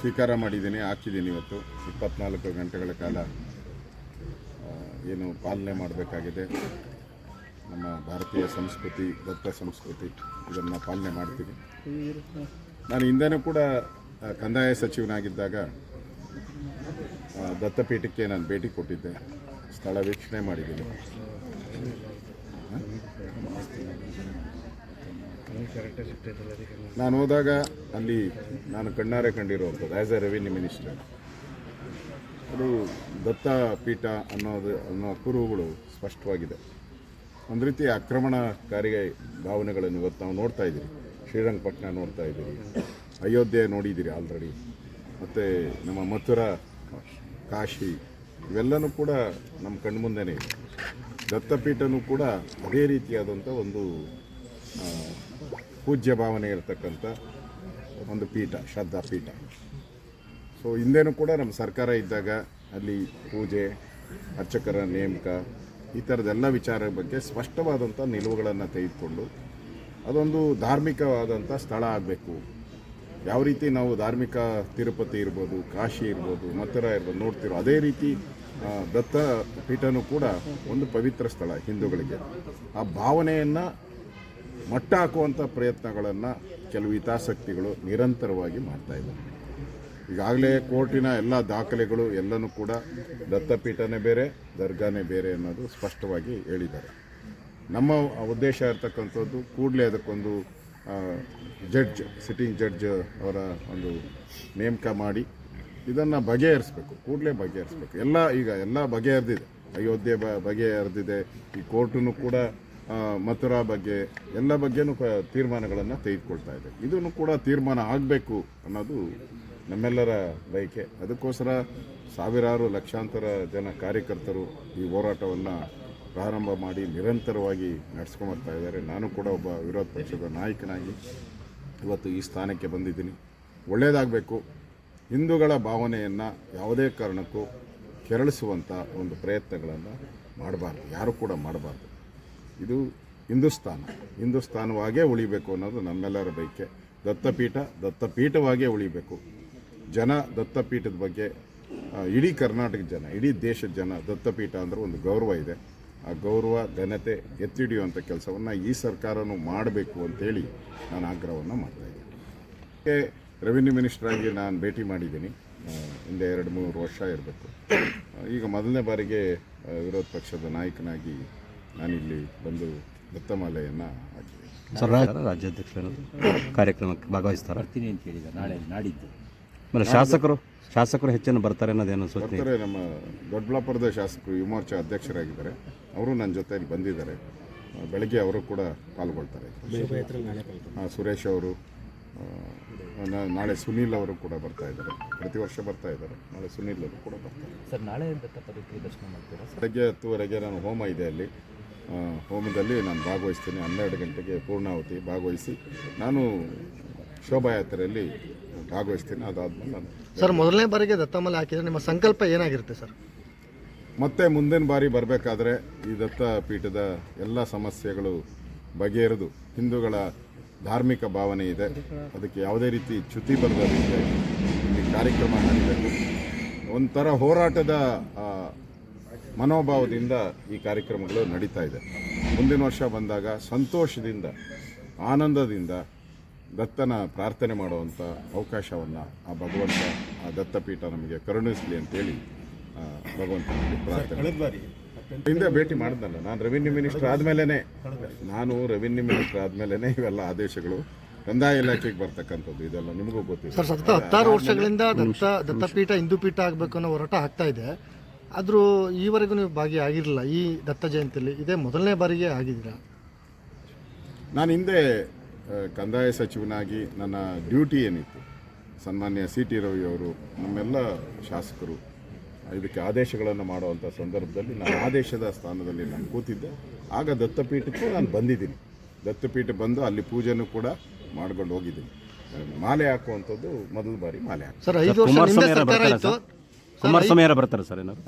ಸ್ವೀಕಾರ ಮಾಡಿದ್ದೀನಿ, ಹಾಕಿದ್ದೀನಿ. ಇವತ್ತು 24 ಗಂಟೆಗಳ ಕಾಲ ಏನು ಪಾಲನೆ ಮಾಡಬೇಕಾಗಿದೆ. ನಮ್ಮ ಭಾರತೀಯ ಸಂಸ್ಕೃತಿ, ದತ್ತ ಸಂಸ್ಕೃತಿ, ಇದನ್ನು ಪಾಲನೆ ಮಾಡ್ತೀನಿ. ನಾನು ಹಿಂದೆನೂ ಕೂಡ ಕಂದಾಯ ಸಚಿವನಾಗಿದ್ದಾಗ ದತ್ತಪೀಠಕ್ಕೆ ನಾನು ಭೇಟಿ ಕೊಟ್ಟಿದ್ದೆ, ಸ್ಥಳ ವೀಕ್ಷಣೆ ಮಾಡಿದ್ದೀನಿ. ನಾನು ಹೋದಾಗ ಅಲ್ಲಿ ನಾನು ಕಣ್ಣಾರೆ ಕಂಡಿರುವಂಥದ್ದು ಆ್ಯಸ್ ಎ ರೆವಿನ್ಯೂ ಮಿನಿಸ್ಟರ್, ಅದು ದತ್ತಪೀಠ ಅನ್ನೋ ಕುರುಹುಗಳು ಸ್ಪಷ್ಟವಾಗಿದೆ. ಒಂದು ರೀತಿ ಆಕ್ರಮಣಕಾರಿ ಭಾವನೆಗಳನ್ನು ಇವತ್ತು ನಾವು ನೋಡ್ತಾ ಇದ್ದೀರಿ. ಶ್ರೀರಂಗಪಟ್ಟಣ ನೋಡ್ತಾ ಇದ್ದೀರಿ, ಅಯೋಧ್ಯೆ ನೋಡಿದ್ದೀರಿ ಆಲ್ರೆಡಿ, ಮತ್ತು ನಮ್ಮ ಮಥುರಾ, ಕಾಶಿ ಇವೆಲ್ಲನೂ ಕೂಡ ನಮ್ಮ ಕಣ್ಮುಂದೆನೇ ಇದೆ. ದತ್ತಪೀಠನೂ ಕೂಡ ಅದೇ ರೀತಿಯಾದಂಥ ಒಂದು ಪೂಜ್ಯ ಭಾವನೆ ಇರತಕ್ಕಂಥ ಒಂದು ಪೀಠ, ಶ್ರದ್ಧಾಪೀಠ. ಸೊ ಹಿಂದೇನೂ ಕೂಡ ನಮ್ಮ ಸರ್ಕಾರ ಇದ್ದಾಗ ಅಲ್ಲಿ ಪೂಜೆ, ಅರ್ಚಕರ ನೇಮಕ, ಈ ಥರದ್ದೆಲ್ಲ ವಿಚಾರದ ಬಗ್ಗೆ ಸ್ಪಷ್ಟವಾದಂಥ ನಿಲುವುಗಳನ್ನು ತೆಗೆದುಕೊಂಡು ಅದೊಂದು ಧಾರ್ಮಿಕವಾದಂಥ ಸ್ಥಳ ಆಗಬೇಕು. ಯಾವ ರೀತಿ ನಾವು ಧಾರ್ಮಿಕ ತಿರುಪತಿ ಇರ್ಬೋದು, ಕಾಶಿ ಇರ್ಬೋದು, ಮಥುರಾ ಇರ್ಬೋದು ನೋಡ್ತಿರೋ, ಅದೇ ರೀತಿ ದತ್ತ ಪೀಠನೂ ಕೂಡ ಒಂದು ಪವಿತ್ರ ಸ್ಥಳ ಹಿಂದೂಗಳಿಗೆ. ಆ ಭಾವನೆಯನ್ನು ಮಟ್ಟ ಹಾಕುವಂಥ ಪ್ರಯತ್ನಗಳನ್ನು ಕೆಲವು ಹಿತಾಸಕ್ತಿಗಳು ನಿರಂತರವಾಗಿ ಮಾಡ್ತಾಯಿದ್ದಾರೆ. ಈಗಾಗಲೇ ಕೋರ್ಟಿನ ಎಲ್ಲ ದಾಖಲೆಗಳು ಎಲ್ಲನೂ ಕೂಡ ದತ್ತಪೀಠನೇ ಬೇರೆ, ದರ್ಗಾನೇ ಬೇರೆ ಅನ್ನೋದು ಸ್ಪಷ್ಟವಾಗಿ ಹೇಳಿದ್ದಾರೆ. ನಮ್ಮ ಉದ್ದೇಶ ಇರ್ತಕ್ಕಂಥದ್ದು ಕೂಡಲೇ ಅದಕ್ಕೊಂದು ಜಡ್ಜ್, ಸಿಟ್ಟಿಂಗ್ ಜಡ್ಜ್ ಅವರ ಒಂದು ನೇಮಕ ಮಾಡಿ ಇದನ್ನು ಬಗೆಹರಿಸಬೇಕು, ಕೂಡಲೇ ಬಗೆಹರಿಸಬೇಕು. ಎಲ್ಲ ಬಗೆಹರಿದಿದೆ. ಅಯೋಧ್ಯೆ ಬಗೆಹರಿದಿದೆ. ಈ ಕೋರ್ಟೂ ಕೂಡ ಮಥುರಾ ಬಗ್ಗೆ ಎಲ್ಲ ಬಗ್ಗೆನೂ ತೀರ್ಮಾನಗಳನ್ನು ತೆಗೆದುಕೊಳ್ತಾ ಇದೆ. ಇದನ್ನು ಕೂಡ ತೀರ್ಮಾನ ಆಗಬೇಕು ಅನ್ನೋದು ನಮ್ಮೆಲ್ಲರ ಬಯಕೆ. ಅದಕ್ಕೋಸ್ಕರ ಸಾವಿರಾರು ಲಕ್ಷಾಂತರ ಜನ ಕಾರ್ಯಕರ್ತರು ಈ ಹೋರಾಟವನ್ನು ಪ್ರಾರಂಭ ಮಾಡಿ ನಿರಂತರವಾಗಿ ನಡೆಸ್ಕೊಂಬರ್ತಾ ಇದ್ದಾರೆ. ನಾನು ಕೂಡ ಒಬ್ಬ ವಿರೋಧ ಪಕ್ಷದ ನಾಯಕನಾಗಿ ಇವತ್ತು ಈ ಸ್ಥಾನಕ್ಕೆ ಬಂದಿದ್ದೀನಿ. ಒಳ್ಳೆಯದಾಗಬೇಕು. ಹಿಂದೂಗಳ ಭಾವನೆಯನ್ನು ಯಾವುದೇ ಕಾರಣಕ್ಕೂ ಕೆರಳಿಸುವಂಥ ಒಂದು ಪ್ರಯತ್ನಗಳನ್ನು ಮಾಡಬಾರ್ದು, ಯಾರೂ ಕೂಡ ಮಾಡಬಾರ್ದು. ಇದು ಹಿಂದೂಸ್ಥಾನವಾಗೇ ಉಳಿಬೇಕು ಅನ್ನೋದು ನಮ್ಮೆಲ್ಲರ ಬಯಕೆ. ದತ್ತಪೀಠವಾಗೇ ಉಳಿಬೇಕು. ಜನ ದತ್ತಪೀಠದ ಬಗ್ಗೆ, ಇಡೀ ಕರ್ನಾಟಕದ ಜನ, ಇಡೀ ದೇಶದ ಜನ, ದತ್ತಪೀಠ ಅಂದರೆ ಒಂದು ಗೌರವ ಇದೆ. ಆ ಗೌರವ, ಘನತೆ ಎತ್ತಿಡಿಯುವಂಥ ಕೆಲಸವನ್ನು ಈ ಸರ್ಕಾರನೂ ಮಾಡಬೇಕು ಅಂತೇಳಿ ನಾನು ಆಗ್ರಹವನ್ನು ಮಾಡ್ತಾಯಿದ್ದೀನಿ. ರೆವಿನ್ಯೂ ಮಿನಿಸ್ಟ್ರಾಗಿ ನಾನು ಭೇಟಿ ಮಾಡಿದ್ದೀನಿ, ಹಿಂದೆ 2-3 ವರ್ಷ ಇರಬೇಕು. ಈಗ ಮೊದಲನೇ ಬಾರಿಗೆ ವಿರೋಧ ಪಕ್ಷದ ನಾಯಕನಾಗಿ ನಾನಿಲ್ಲಿ ಬಂದು ದತ್ತಮಾಲೆಯನ್ನು ಹಾಕಿದ್ದೀನಿ. ಸರ್, ರಾಜ್ಯಾಧ್ಯಕ್ಷರು ಕಾರ್ಯಕ್ರಮಕ್ಕೆ ಭಾಗವಹಿಸ್ತಾರೆ ಅಂತ ಹೇಳಿದ್ದಾರೆ. ನಾಳೆ ನಾಡಿದ್ದು ಆಮೇಲೆ ಶಾಸಕರು ಹೆಚ್ಚನ್ನು ಬರ್ತಾರೆ ಅನ್ನೋದೇನು ಸೂಚನೆ? ಬರ್ತಾರೆ. ನಮ್ಮ ದೊಡ್ಡಬಳ್ಳಾಪುರದ ಶಾಸಕರು ಯುವ ಮೋರ್ಚಾ ಅಧ್ಯಕ್ಷರಾಗಿದ್ದಾರೆ, ಅವರು ನನ್ನ ಜೊತೆಯಲ್ಲಿ ಬಂದಿದ್ದಾರೆ. ಬೆಳಗ್ಗೆ ಅವರು ಕೂಡ ಪಾಲ್ಗೊಳ್ತಾರೆ. ಸುರೇಶ್ ಅವರು, ನಾಳೆ ಸುನೀಲ್ ಅವರು ಕೂಡ ಬರ್ತಾ ಇದ್ದಾರೆ. ಪ್ರತಿ ವರ್ಷ ಬರ್ತಾ ಇದ್ದಾರೆ. ನಾಳೆ ಸುನೀಲ್ ಅವರು ಕೂಡ ಬರ್ತಾರೆ. ಸರ್, ನಾಳೆ ದರ್ಶನ ಮಾಡ್ತೀರಾ? ಬೆಳಗ್ಗೆ 10:30ಗೆ ನಾನು ಹೋಮ ಇದೆ, ಅಲ್ಲಿ ಹೋಮದಲ್ಲಿ ನಾನು ಭಾಗವಹಿಸ್ತೀನಿ. 12 ಗಂಟೆಗೆ ಪೂರ್ಣಾಹುತಿ ಭಾಗವಹಿಸಿ ನಾನು ಶೋಭಾಯಾತ್ರೆಯಲ್ಲಿ ಭಾಗವಹಿಸ್ತೀನಿ. ಅದಾದಮೇಲೆ ನಾನು ಸರ್, ಮೊದಲನೇ ಬಾರಿಗೆ ದತ್ತಮಾಲೆ ಹಾಕಿದರೆ ನಿಮ್ಮ ಸಂಕಲ್ಪ ಏನಾಗಿರುತ್ತೆ ಸರ್? ಮತ್ತೆ ಮುಂದಿನ ಬಾರಿ ಬರಬೇಕಾದ್ರೆ ಈ ದತ್ತಪೀಠದ ಎಲ್ಲ ಸಮಸ್ಯೆಗಳು ಬಗೆಹರಿದು, ಹಿಂದೂಗಳ ಧಾರ್ಮಿಕ ಭಾವನೆ ಇದೆ, ಅದಕ್ಕೆ ಯಾವುದೇ ರೀತಿ ಚ್ಯುತಿ ಬರದ ರೀತಿಯಾಗಿ ಇಲ್ಲಿ ಕಾರ್ಯಕ್ರಮ ನಡೀಬೇಕು. ಒಂಥರ ಹೋರಾಟದ ಮನೋಭಾವದಿಂದ ಈ ಕಾರ್ಯಕ್ರಮಗಳು ನಡೀತಾ ಇದೆ. ಮುಂದಿನ ವರ್ಷ ಬಂದಾಗ ಸಂತೋಷದಿಂದ, ಆನಂದದಿಂದ ದತ್ತನ ಪ್ರಾರ್ಥನೆ ಮಾಡುವಂಥ ಅವಕಾಶವನ್ನು ಆ ಭಗವಂತ, ಆ ದತ್ತಪೀಠ ನಮಗೆ ಕರುಣಿಸಲಿ ಅಂತೇಳಿ ಭಗವಂತನಿಗೆ ಪ್ರಾರ್ಥನೆ. ಹಿಂದೆ ಭೇಟಿ ಮಾಡಿದ್ನಲ್ಲ, ನಾನು ರೆವಿನ್ಯೂ ಮಿನಿಸ್ಟರ್ ಆದಮೇಲೆ ಇವೆಲ್ಲ ಆದೇಶಗಳು ಕಂದಾಯ ಇಲಾಖೆಗೆ ಬರ್ತಕ್ಕಂಥದ್ದು. ಇದೆಲ್ಲ ನಿಮಗೂ ಗೊತ್ತಿದೆ ಸರ್. ಸತತ 16 ವರ್ಷಗಳಿಂದ ದತ್ತಪೀಠ ಹಿಂದೂ ಪೀಠ ಆಗಬೇಕು ಅನ್ನೋ ಹೋರಾಟ ಆಗ್ತಾ ಇದೆ. ಆದರೂ ಈವರೆಗೂ ನೀವು ಭಾಗಿಯಾಗಿರಲಿಲ್ಲ ಈ ದತ್ತ ಜಯಂತಿಯಲ್ಲಿ. ಇದೇ ಮೊದಲನೇ ಬಾರಿಗೆ ಆಗಿದ್ದೀರಾ? ನಾನು ಹಿಂದೆ ಕಂದಾಯ ಸಚಿವನಾಗಿ ನನ್ನ ಡ್ಯೂಟಿ ಏನಿತ್ತು, ಸನ್ಮಾನ್ಯ CT ರವಿ ಅವರು, ನಮ್ಮೆಲ್ಲ ಶಾಸಕರು ಇದಕ್ಕೆ ಆದೇಶಗಳನ್ನು ಮಾಡುವಂಥ ಸಂದರ್ಭದಲ್ಲಿ ನಾನು ಆದೇಶದ ಸ್ಥಾನದಲ್ಲಿ ನಾನು ಕೂತಿದ್ದೆ. ಆಗ ದತ್ತಪೀಠಕ್ಕೂ ನಾನು ಬಂದಿದ್ದೀನಿ. ದತ್ತಪೀಠ ಬಂದು ಅಲ್ಲಿ ಪೂಜೆನೂ ಕೂಡ ಮಾಡ್ಕೊಂಡು ಹೋಗಿದ್ದೀನಿ. ಮಾಲೆ ಹಾಕುವಂಥದ್ದು ಮೊದಲ ಬಾರಿ ಮಾಲೆ ಹಾಕಿ. ಸರ್, 5 ವರ್ಷ ಕುಮಾರಸ್ವಾಮಿ ಬರ್ತಾರೆ ಸರ್ ಏನಾದ್ರು?